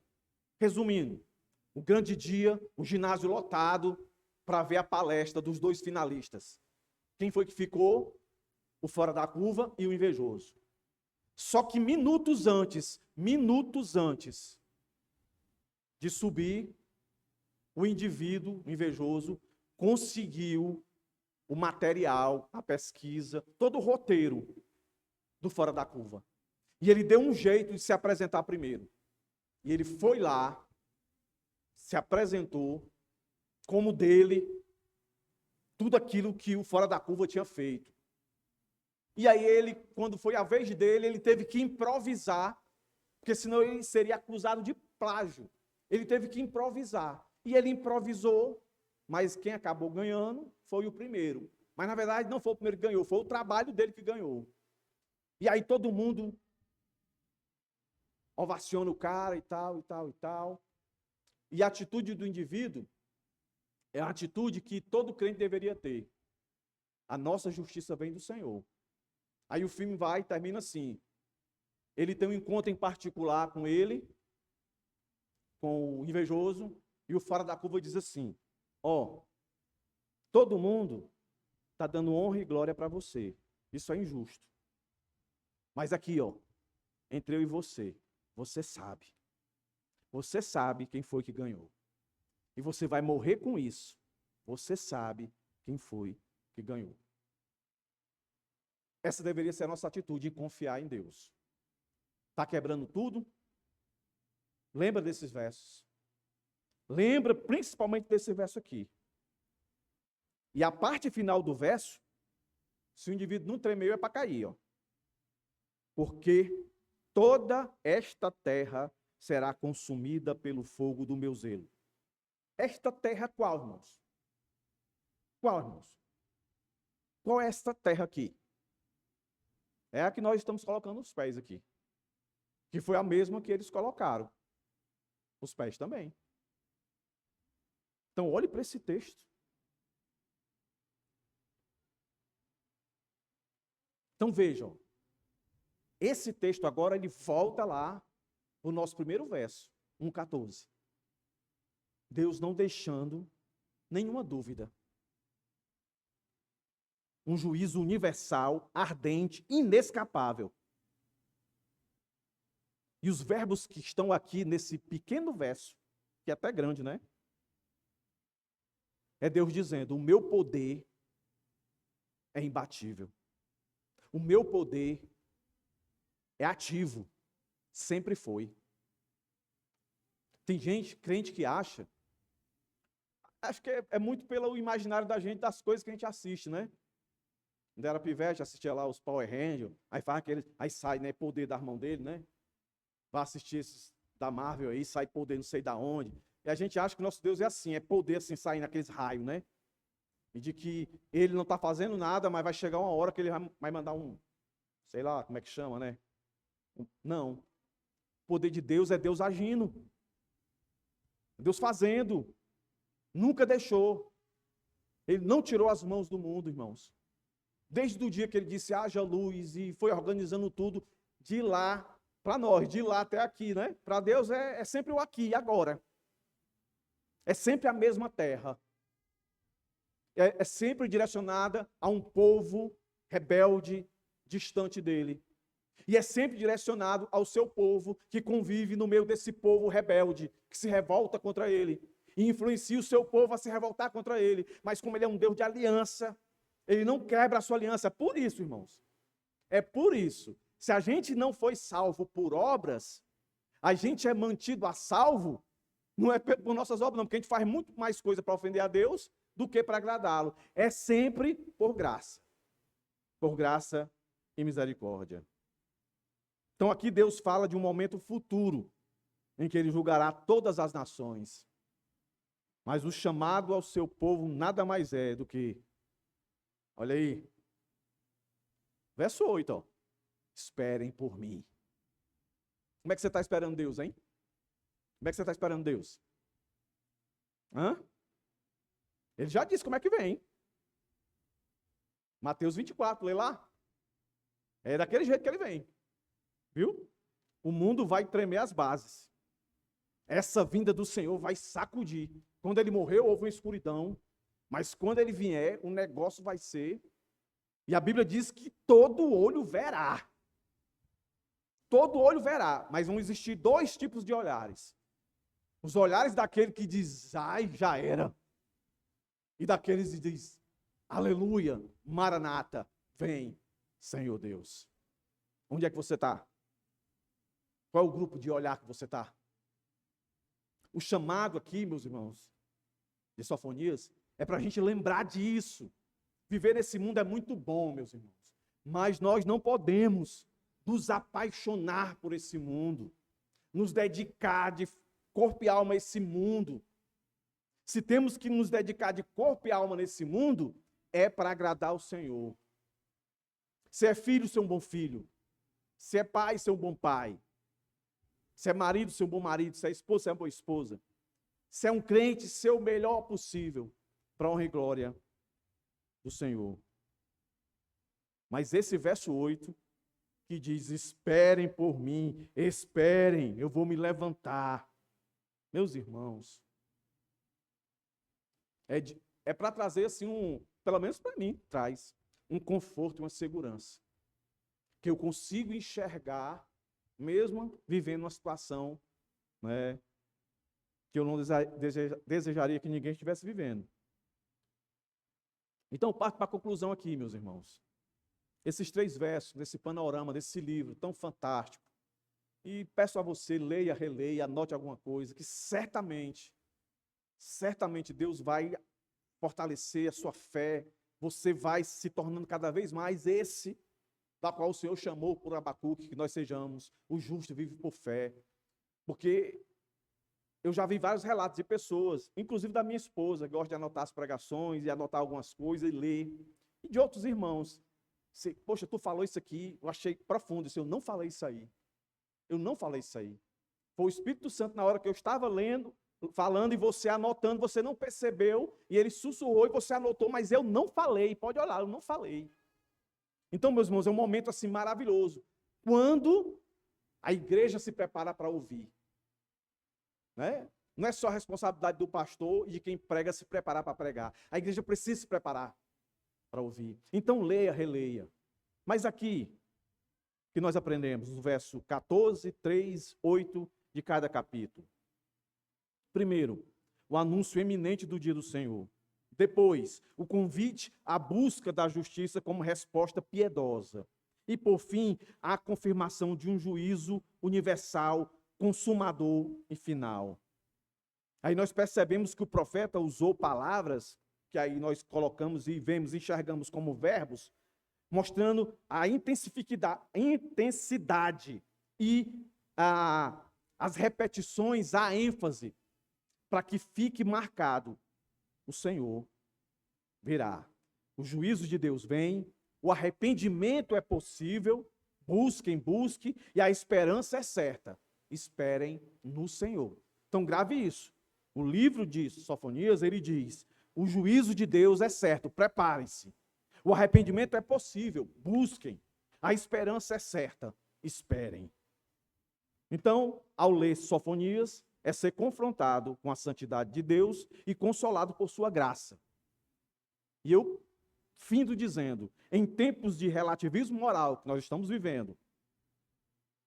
Resumindo, o grande dia, o ginásio lotado para ver a palestra dos dois finalistas. Quem foi que ficou? O fora da curva e o invejoso. Só que minutos antes de subir, o indivíduo invejoso conseguiu o material, a pesquisa, todo o roteiro do fora da curva. E ele deu um jeito de se apresentar primeiro. E ele foi lá, se apresentou como dele, tudo aquilo que o fora da curva tinha feito. E aí ele, quando foi a vez dele, ele teve que improvisar, porque senão ele seria acusado de plágio. Ele teve que improvisar. E ele improvisou, mas quem acabou ganhando foi o primeiro. Mas, na verdade, não foi o primeiro que ganhou, foi o trabalho dele que ganhou. E aí todo mundo ovaciona o cara e tal, e tal, e tal. E a atitude do indivíduo é a atitude que todo crente deveria ter. A nossa justiça vem do Senhor. Aí o filme vai e termina assim. Ele tem um encontro em particular com ele, com o invejoso, e o fora da curva diz assim: ó, todo mundo está dando honra e glória para você. Isso é injusto. Mas aqui, ó, entre eu e você, você sabe. Você sabe quem foi que ganhou. E você vai morrer com isso. Você sabe quem foi que ganhou. Essa deveria ser a nossa atitude, em confiar em Deus. Está quebrando tudo? Lembra desses versos. Lembra principalmente desse verso aqui. E a parte final do verso, se o indivíduo não tremeu, é para cair, ó. Porque toda esta terra será consumida pelo fogo do meu zelo. Esta terra qual, irmãos? Qual, irmãos? Qual é esta terra aqui? É a que nós estamos colocando os pés aqui. Que foi a mesma que eles colocaram. Os pés também. Então, olhe para esse texto. Então, vejam. Esse texto agora, ele volta lá no nosso primeiro verso, 1,14. Deus não deixando nenhuma dúvida. Um juízo universal, ardente, inescapável. E os verbos que estão aqui nesse pequeno verso, que é até grande, né? É Deus dizendo: o meu poder é imbatível. O meu poder é ativo. Sempre foi. Tem gente, crente, que acho que é muito pelo imaginário da gente, das coisas que a gente assiste, né? Quando era pivete, assistia lá os Power Rangers, aí faz aquele, aí sai, né, poder das mãos dele, né? Vai assistir esses da Marvel aí, sai poder não sei da onde. E a gente acha que o nosso Deus é assim, é poder assim, sair naqueles raios, né? E de que ele não está fazendo nada, mas vai chegar uma hora que ele vai mandar um, sei lá, como é que chama, né? Não. O poder de Deus é Deus agindo. Deus fazendo, nunca deixou. Ele não tirou as mãos do mundo, irmãos. Desde o dia que ele disse, haja luz, e foi organizando tudo, de lá para nós, de lá até aqui, né? Para Deus é sempre o aqui e agora. É sempre a mesma terra. É sempre direcionada a um povo rebelde, distante dele. E é sempre direcionado ao seu povo que convive no meio desse povo rebelde, que se revolta contra ele. E influencia o seu povo a se revoltar contra ele. Mas como ele é um Deus de aliança, ele não quebra a sua aliança. É por isso, irmãos. É por isso. Se a gente não foi salvo por obras, a gente é mantido a salvo, não é por nossas obras, não, porque a gente faz muito mais coisa para ofender a Deus do que para agradá-lo. É sempre por graça. Por graça e misericórdia. Então aqui Deus fala de um momento futuro, em que ele julgará todas as nações. Mas o chamado ao seu povo nada mais é do que, olha aí, verso 8, ó. Esperem por mim. Como é que você está esperando Deus, hein? Como é que você está esperando Deus? Hã? Ele já disse como é que vem. Mateus 24, lê lá. É daquele jeito que ele vem. Viu? O mundo vai tremer as bases. Essa vinda do Senhor vai sacudir. Quando ele morreu, houve uma escuridão. Mas quando ele vier, o negócio vai ser... E a Bíblia diz que todo olho verá. Todo olho verá. Mas vão existir dois tipos de olhares. Os olhares daquele que diz, ai, já era. E daqueles que diz, aleluia, Maranata, vem, Senhor Deus. Onde é que você está? Qual é o grupo de olhar que você está? O chamado aqui, meus irmãos, de Sofonias, é para a gente lembrar disso. Viver nesse mundo é muito bom, meus irmãos. Mas nós não podemos nos apaixonar por esse mundo, nos dedicar de corpo e alma a esse mundo. Se temos que nos dedicar de corpo e alma nesse mundo, é para agradar o Senhor. Se é filho, ser um bom filho. Se é pai, ser um bom pai. Se é marido, ser um bom marido. Se é esposa, ser uma boa esposa. Se é um crente, ser o melhor possível para a honra e glória do Senhor. Mas esse verso 8, que diz, esperem por mim, esperem, eu vou me levantar. Meus irmãos, é para trazer assim pelo menos para mim, traz um conforto e uma segurança. Que eu consigo enxergar, mesmo vivendo uma situação, né, que eu não desejaria que ninguém estivesse vivendo. Então, eu parto para a conclusão aqui, meus irmãos. Esses 3 versos, desse panorama, desse livro tão fantástico. E peço a você, leia, releia, anote alguma coisa, que certamente Deus vai fortalecer a sua fé. Você vai se tornando cada vez mais esse da qual o Senhor chamou por Abacuque, que nós sejamos. O justo vive por fé. Porque eu já vi vários relatos de pessoas, inclusive da minha esposa, que gosta de anotar as pregações e anotar algumas coisas e ler. E de outros irmãos. Poxa, tu falou isso aqui, eu achei profundo. Eu não falei isso aí. Eu não falei isso aí. Foi o Espírito Santo, na hora que eu estava lendo, falando e você anotando, você não percebeu, e ele sussurrou e você anotou, mas eu não falei. Pode olhar, eu não falei. Então, meus irmãos, é um momento assim maravilhoso. Quando a igreja se prepara para ouvir. Né? Não é só a responsabilidade do pastor e de quem prega se preparar para pregar. A igreja precisa se preparar para ouvir. Então, leia, releia. Mas aqui, que nós aprendemos no verso 14, 3, 8 de cada capítulo. Primeiro, o anúncio eminente do dia do Senhor. Depois, o convite à busca da justiça como resposta piedosa. E, por fim, a confirmação de um juízo universal, consumador e final. Aí nós percebemos que o profeta usou palavras, que aí nós colocamos e vemos, enxergamos como verbos, mostrando a intensidade e as repetições, a ênfase, para que fique marcado: o Senhor virá. O juízo de Deus vem, o arrependimento é possível, busquem, e a esperança é certa. Esperem no Senhor. Então grave isso. O livro de Sofonias, ele diz: o juízo de Deus é certo, preparem-se. O arrependimento é possível, busquem. A esperança é certa, esperem. Então, ao ler Sofonias, é ser confrontado com a santidade de Deus e consolado por sua graça. E eu findo dizendo, em tempos de relativismo moral que nós estamos vivendo,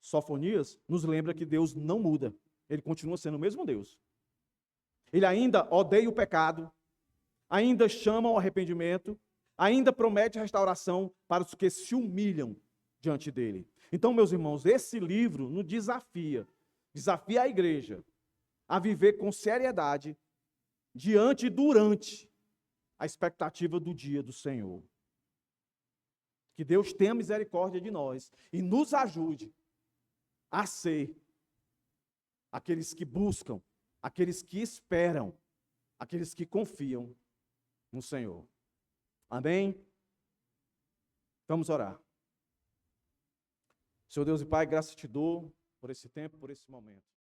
Sofonias nos lembra que Deus não muda. Ele continua sendo o mesmo Deus. Ele ainda odeia o pecado, ainda chama ao arrependimento, ainda promete restauração para os que se humilham diante dele. Então, meus irmãos, esse livro nos desafia a igreja a viver com seriedade diante e durante a expectativa do dia do Senhor. Que Deus tenha misericórdia de nós e nos ajude a ser aqueles que buscam, aqueles que esperam, aqueles que confiam no Senhor. Amém? Vamos orar. Senhor Deus e Pai, graças te dou por esse tempo, por esse momento.